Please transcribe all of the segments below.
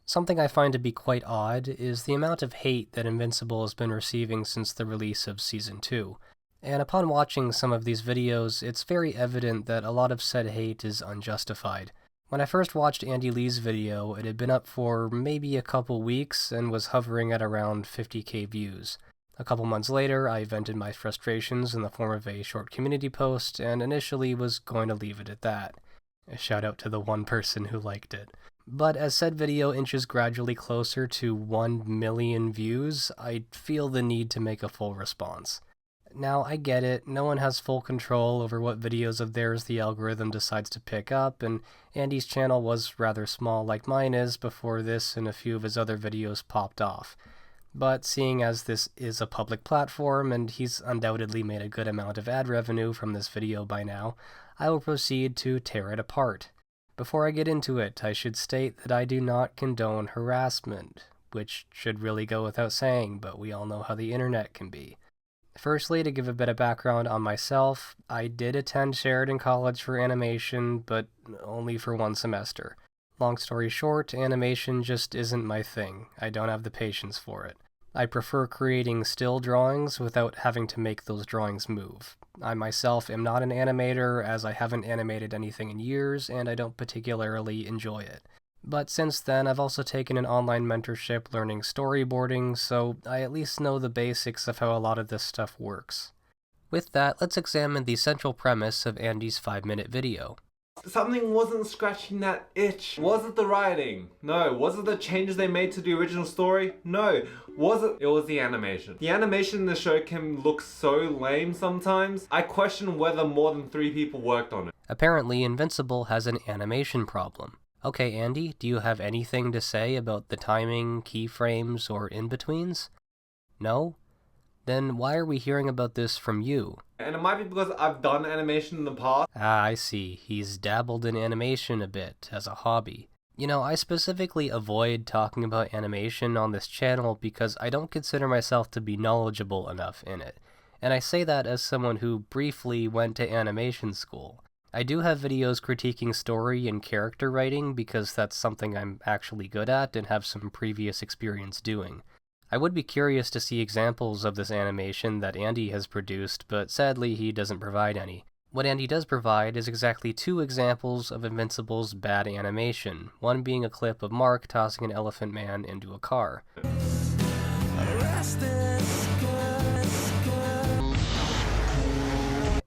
Something I find to be quite odd is the amount of hate that Invincible has been receiving since the release of Season 2. And upon watching some of these videos, it's very evident that a lot of said hate is unjustified. When I first watched Andy Lee's video, it had been up for maybe a couple weeks and was hovering at around 50k views. A couple months later, I vented my frustrations in the form of a short community post and initially was going to leave it at that. A shout out to the one person who liked it. But as said video inches gradually closer to 1 million views, I feel the need to make a full response. Now, I get it, no one has full control over what videos of theirs the algorithm decides to pick up, and Andy's channel was rather small like mine is before this and a few of his other videos popped off. But seeing as this is a public platform and he's undoubtedly made a good amount of ad revenue from this video by now, I will proceed to tear it apart. Before I get into it, I should state that I do not condone harassment, which should really go without saying, but we all know how the internet can be. Firstly, to give a bit of background on myself, I did attend Sheridan College for animation, but only for 1 semester. Long story short, animation just isn't my thing. I don't have the patience for it. I prefer creating still drawings without having to make those drawings move. I myself am not an animator, as I haven't animated anything in years, and I don't particularly enjoy it. But since then, I've also taken an online mentorship learning storyboarding, so I at least know the basics of how a lot of this stuff works. With that, let's examine the central premise of Andy's 5-minute video. Something wasn't scratching that itch. Was it the writing? No. Was it the changes they made to the original story? No. Was it? It was the animation. The animation in the show can look so lame sometimes. I question whether more than 3 people worked on it. Apparently, Invincible has an animation problem. Okay, Andy, do you have anything to say about the timing, keyframes, or in-betweens? No? Then why are we hearing about this from you? And it might be because I've done animation in the past. Ah, I see. He's dabbled in animation a bit, as a hobby. You know, I specifically avoid talking about animation on this channel because I don't consider myself to be knowledgeable enough in it. And I say that as someone who briefly went to animation school. I do have videos critiquing story and character writing because that's something I'm actually good at and have some previous experience doing. I would be curious to see examples of this animation that Andy has produced, but sadly he doesn't provide any. What Andy does provide is exactly 2 examples of Invincible's bad animation, one being a clip of Mark tossing an elephant man into a car.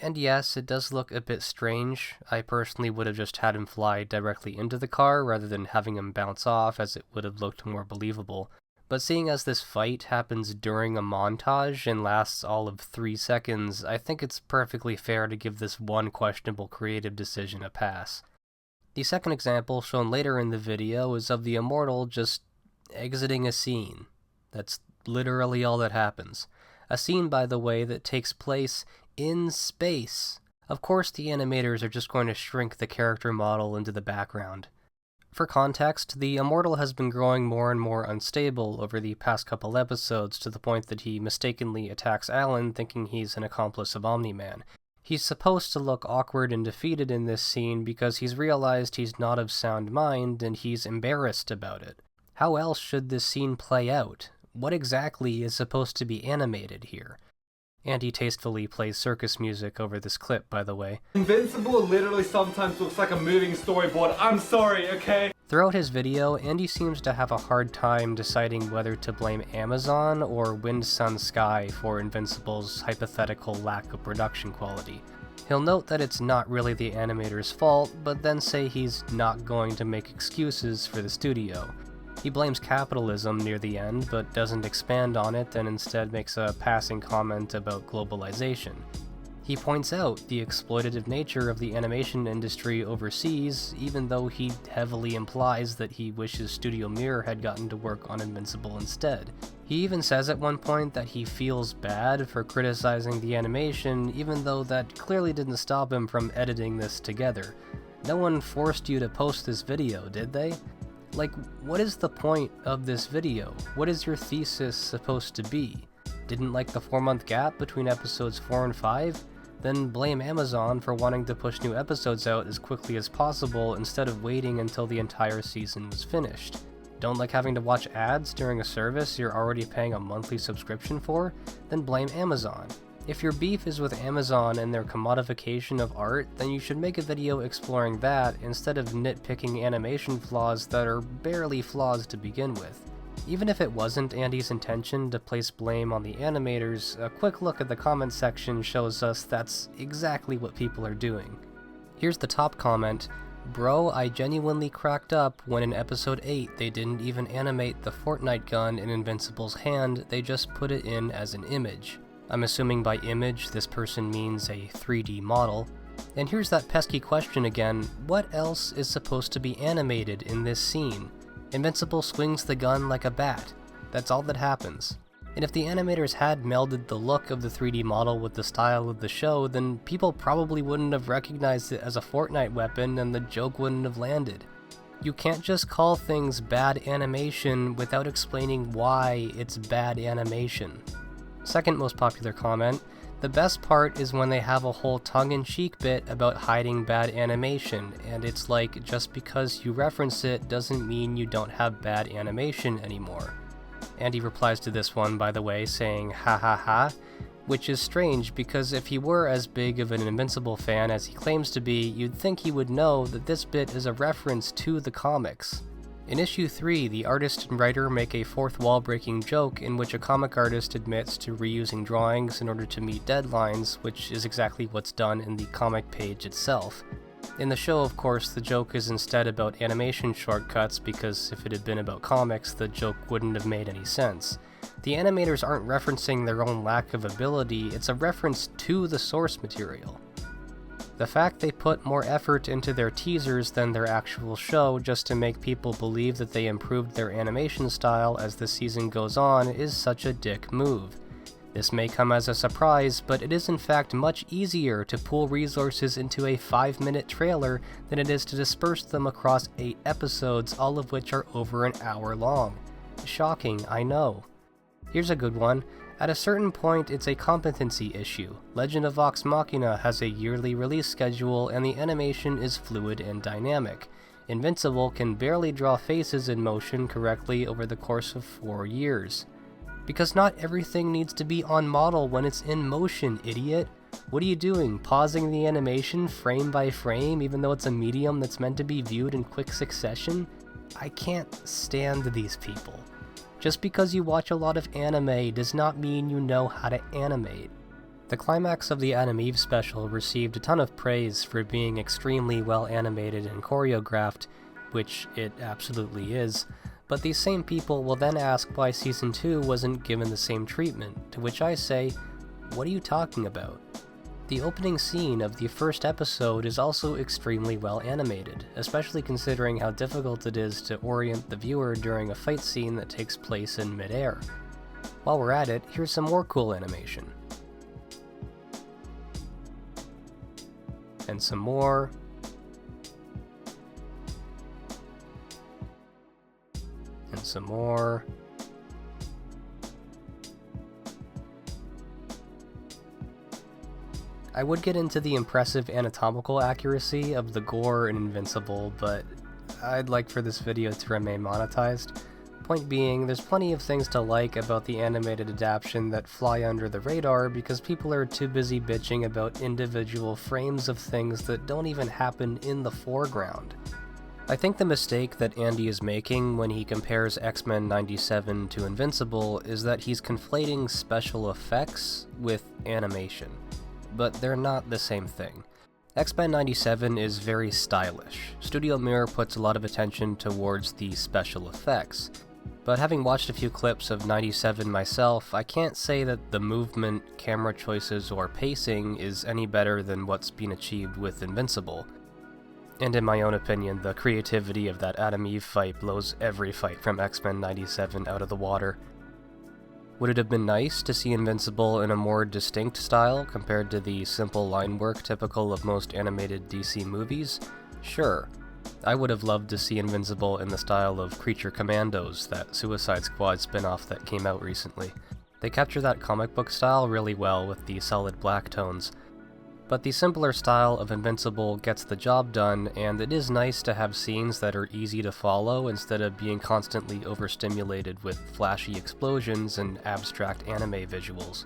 And yes, it does look a bit strange. I personally would have just had him fly directly into the car rather than having him bounce off, as it would have looked more believable. But seeing as this fight happens during a montage and lasts all of 3 seconds, I think it's perfectly fair to give this one questionable creative decision a pass. The second example, shown later in the video, is of the Immortal just exiting a scene. That's literally all that happens. A scene, by the way, that takes place in space. Of course, the animators are just going to shrink the character model into the background. For context, the Immortal has been growing more and more unstable over the past couple episodes to the point that he mistakenly attacks Alan thinking he's an accomplice of Omni-Man. He's supposed to look awkward and defeated in this scene because he's realized he's not of sound mind and he's embarrassed about it. How else should this scene play out? What exactly is supposed to be animated here? Andy tastefully plays circus music over this clip, by the way. Invincible literally sometimes looks like a moving storyboard. I'm sorry, okay? Throughout his video, Andy seems to have a hard time deciding whether to blame Amazon or Wind Sun Sky for Invincible's hypothetical lack of production quality. He'll note that it's not really the animator's fault, but then say he's not going to make excuses for the studio. He blames capitalism near the end, but doesn't expand on it and instead makes a passing comment about globalization. He points out the exploitative nature of the animation industry overseas, even though he heavily implies that he wishes Studio Mirror had gotten to work on Invincible instead. He even says at one point that he feels bad for criticizing the animation, even though that clearly didn't stop him from editing this together. No one forced you to post this video, did they? Like, what is the point of this video? What is your thesis supposed to be? Didn't like the 4-month gap between episodes 4 and 5? Then blame Amazon for wanting to push new episodes out as quickly as possible instead of waiting until the entire season was finished. Don't like having to watch ads during a service you're already paying a monthly subscription for? Then blame Amazon. If your beef is with Amazon and their commodification of art, then you should make a video exploring that instead of nitpicking animation flaws that are barely flaws to begin with. Even if it wasn't Andy's intention to place blame on the animators, a quick look at the comment section shows us that's exactly what people are doing. Here's the top comment: "Bro, I genuinely cracked up when in episode 8 they didn't even animate the Fortnite gun in Invincible's hand, they just put it in as an image." I'm assuming by image this person means a 3D model. And here's that pesky question again: what else is supposed to be animated in this scene? Invincible swings the gun like a bat. That's all that happens. And if the animators had melded the look of the 3D model with the style of the show, then people probably wouldn't have recognized it as a Fortnite weapon and the joke wouldn't have landed. You can't just call things bad animation without explaining why it's bad animation. Second most popular comment: "The best part is when they have a whole tongue-in-cheek bit about hiding bad animation, and it's like just because you reference it doesn't mean you don't have bad animation anymore." Andy replies to this one, by the way, saying "ha ha ha," which is strange because if he were as big of an Invincible fan as he claims to be, you'd think he would know that this bit is a reference to the comics. In issue 3, the artist and writer make a fourth wall-breaking joke in which a comic artist admits to reusing drawings in order to meet deadlines, which is exactly what's done in the comic page itself. In the show, of course, the joke is instead about animation shortcuts because if it had been about comics, the joke wouldn't have made any sense. The animators aren't referencing their own lack of ability, it's a reference to the source material. The fact they put more effort into their teasers than their actual show just to make people believe that they improved their animation style as the season goes on is such a dick move. This may come as a surprise, but it is in fact much easier to pool resources into a 5-minute trailer than it is to disperse them across 8 episodes, all of which are over an hour long. Shocking, I know. Here's a good one. At a certain point, it's a competency issue. Legend of Vox Machina has a yearly release schedule, and the animation is fluid and dynamic. Invincible can barely draw faces in motion correctly over the course of 4 years. Because not everything needs to be on model when it's in motion, idiot. What are you doing, pausing the animation frame by frame even though it's a medium that's meant to be viewed in quick succession? I can't stand these people. Just because you watch a lot of anime does not mean you know how to animate. The climax of the Adam Eve special received a ton of praise for being extremely well animated and choreographed, which it absolutely is, but these same people will then ask why Season 2 wasn't given the same treatment, to which I say, what are you talking about? The opening scene of the first episode is also extremely well animated, especially considering how difficult it is to orient the viewer during a fight scene that takes place in mid-air. While we're at it, here's some more cool animation. And some more. And some more. I would get into the impressive anatomical accuracy of the gore in Invincible, but I'd like for this video to remain monetized. Point being, there's plenty of things to like about the animated adaptation that fly under the radar because people are too busy bitching about individual frames of things that don't even happen in the foreground. I think the mistake that Andy is making when he compares X-Men 97 to Invincible is that he's conflating special effects with animation. But they're not the same thing. X-Men 97 is very stylish. Studio Mirror puts a lot of attention towards the special effects. But having watched a few clips of 97 myself, I can't say that the movement, camera choices, or pacing is any better than what's been achieved with Invincible. And in my own opinion, the creativity of that Adam Eve fight blows every fight from X-Men 97 out of the water. Would it have been nice to see Invincible in a more distinct style compared to the simple line work typical of most animated DC movies? Sure. I would have loved to see Invincible in the style of Creature Commandos, that Suicide Squad spin-off that came out recently. They capture that comic book style really well with the solid black tones. But the simpler style of Invincible gets the job done, and it is nice to have scenes that are easy to follow instead of being constantly overstimulated with flashy explosions and abstract anime visuals.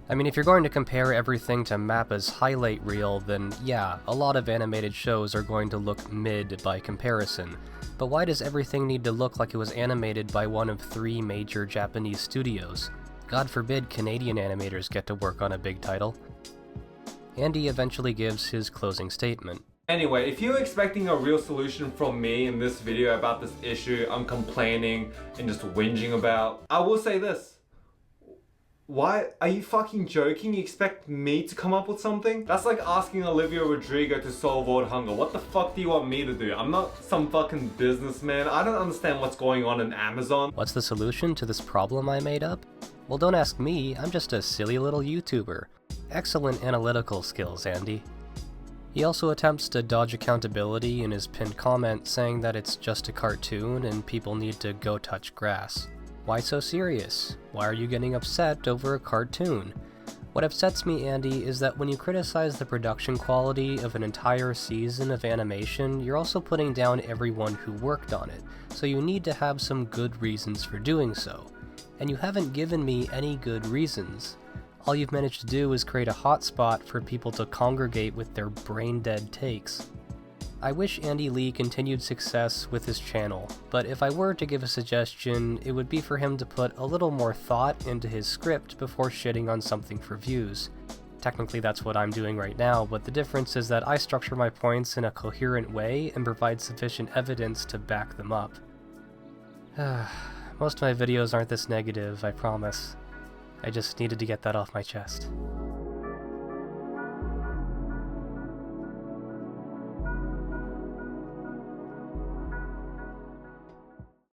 I mean, if you're going to compare everything to Mappa's highlight reel, then yeah, a lot of animated shows are going to look mid by comparison. But why does everything need to look like it was animated by one of 3 major Japanese studios? God forbid Canadian animators get to work on a big title. Andy eventually gives his closing statement. Anyway, if you're expecting a real solution from me in this video about this issue I'm complaining and just whinging about, I will say this. Why? Are you fucking joking? You expect me to come up with something? That's like asking Olivia Rodrigo to solve world hunger. What the fuck do you want me to do? I'm not some fucking businessman. I don't understand what's going on in Amazon. What's the solution to this problem I made up? Well, don't ask me, I'm just a silly little YouTuber. Excellent analytical skills, Andy. He also attempts to dodge accountability in his pinned comment saying that it's just a cartoon and people need to go touch grass. Why so serious? Why are you getting upset over a cartoon? What upsets me, Andy, is that when you criticize the production quality of an entire season of animation, you're also putting down everyone who worked on it, so you need to have some good reasons for doing so. And you haven't given me any good reasons. All you've managed to do is create a hotspot for people to congregate with their brain-dead takes. I wish Andy Lee continued success with his channel, but if I were to give a suggestion, it would be for him to put a little more thought into his script before shitting on something for views. Technically that's what I'm doing right now, but the difference is that I structure my points in a coherent way and provide sufficient evidence to back them up. Most of my videos aren't this negative, I promise. I just needed to get that off my chest.